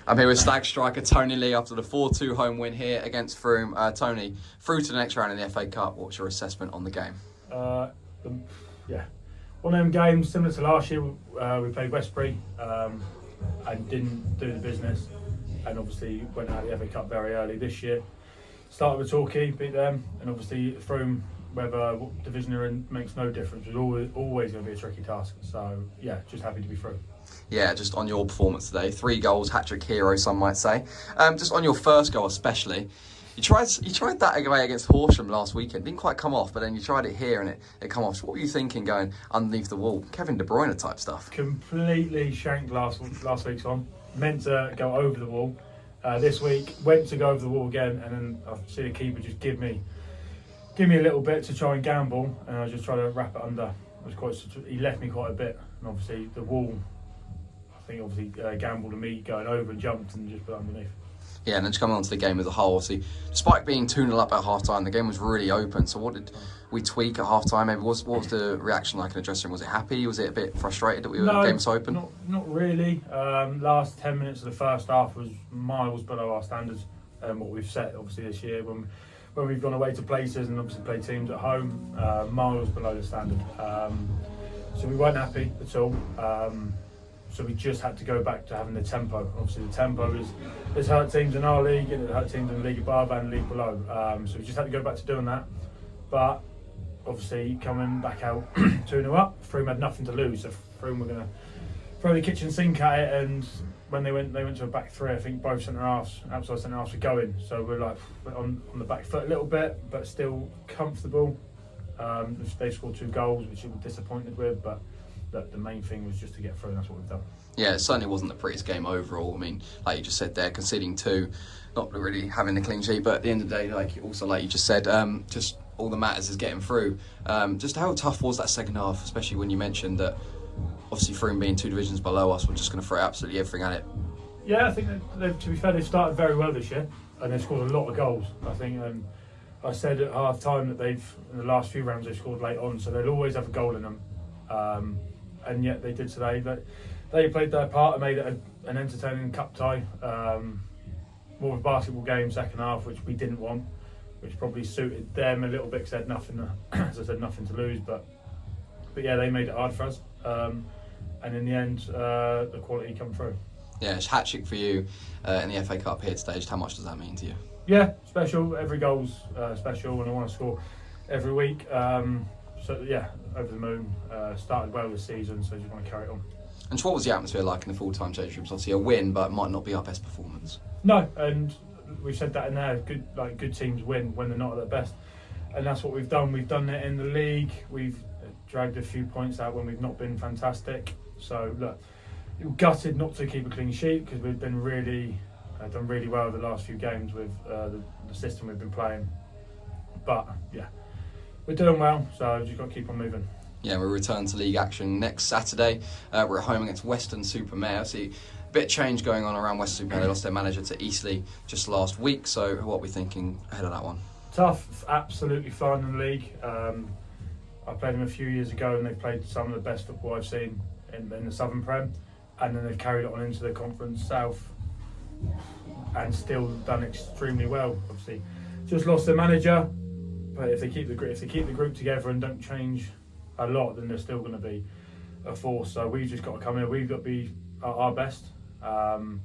I'm here with Stag striker Tony Lee after the 4-2 home win here against Frome. Tony, through to the next round in the FA Cup, what's your assessment on the game? One of them games similar to last year. We played Westbury and didn't do the business, and obviously went out of the FA Cup very early this year. Started with Torquay, beat them, and obviously Frome, whether what division they're in, makes no difference. It's always going to be a tricky task. So yeah, just happy to be through. Yeah, just on your performance today, 3 goals, hat-trick hero, some might say. Just on your first goal especially, you tried that away against Horsham last weekend. Didn't quite come off, but then you tried it here and it come off. So what were you thinking going underneath the wall? Kevin De Bruyne type stuff. Completely shanked last week's one. Meant to go over the wall. This week went to go over the wall again, and then I see the keeper just give me a little bit to try and gamble, and I just tried to wrap it under. He left me quite a bit, and obviously the wall, I think gambled on me going over and jumped and just put it underneath. Yeah, and then just coming on to the game as a whole, obviously, despite being 2-0 up at half-time, the game was really open. So what did we tweak at half-time? Maybe what was the reaction like in the dressing room? Was it happy? Was it a bit frustrated that the game was open? Not really. Last 10 minutes of the first half was miles below our standards and what we've set, obviously, this year. When we've gone away to places and obviously played teams at home, miles below the standard. So we weren't happy at all. So we just had to go back to having the tempo. Obviously the tempo has hurt teams in our league and it hurt teams in the league above and the league below. So we just had to go back to doing that. But obviously coming back out 2-0 up, Frome had nothing to lose. So Frome were going to throw the kitchen sink at it, and when they went to a back three, I think both outside centre halves were going. So we're like on the back foot a little bit, but still comfortable. They scored 2 goals, which we were disappointed with, but the main thing was just to get through, and that's what we've done. Yeah, it certainly wasn't the prettiest game overall. I mean, like you just said there, conceding 2, not really having the clean sheet, but at the end of the day, like you just said, just all that matters is getting through. Just how tough was that second half, especially when you mentioned that obviously Frome being 2 divisions below us, we're just going to throw absolutely everything at it. Yeah, I think to be fair, they've started very well this year, and they've scored a lot of goals. I think I said at half time that in the last few rounds they've scored late on, so they'll always have a goal in them. And yet they did today. They played their part and made it an entertaining cup tie. More of a basketball game second half, which we didn't want, which probably suited them a little bit because they had nothing, as I said, nothing to lose. But yeah, they made it hard for us. And in the end, the quality come through. Yeah, it's hat-trick for you in the FA Cup here today. Just how much does that mean to you? Yeah, special. Every goal's special, and I want to score every week. So yeah, over the moon. Started well this season, so just want to carry it on. And what was the atmosphere like in the full-time change rooms? Obviously a win, but it might not be our best performance. No, and we've said that in there. Good teams win when they're not at their best, and that's what we've done. We've done it in the league. We've dragged a few points out when we've not been fantastic. So look, we're gutted not to keep a clean sheet because we've been done really well the last few games with the system we've been playing. But yeah, we're doing well, so just got to keep on moving. Yeah, we'll return to league action next Saturday. We're at home against Weston-super-Mare. See, a bit of change going on around Weston-super-Mare. They lost their manager to Eastleigh just last week. So what are we thinking ahead of that one? Tough, absolutely flying in the league. I played them a few years ago and they've played some of the best football I've seen in the Southern Prem. And then they've carried it on into the Conference South and still done extremely well. Obviously, just lost their manager. But if they keep the group together and don't change a lot, then they're still going to be a force. So we've just got to come in. We've got to be our best to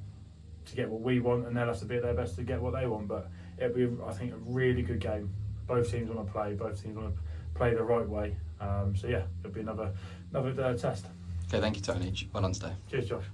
get what we want, and they'll have to be at their best to get what they want. But it'll be, I think, a really good game. Both teams want to play. Both teams want to play the right way. So yeah, it'll be another test. Okay, thank you, Tony. Well done today. Cheers, Josh.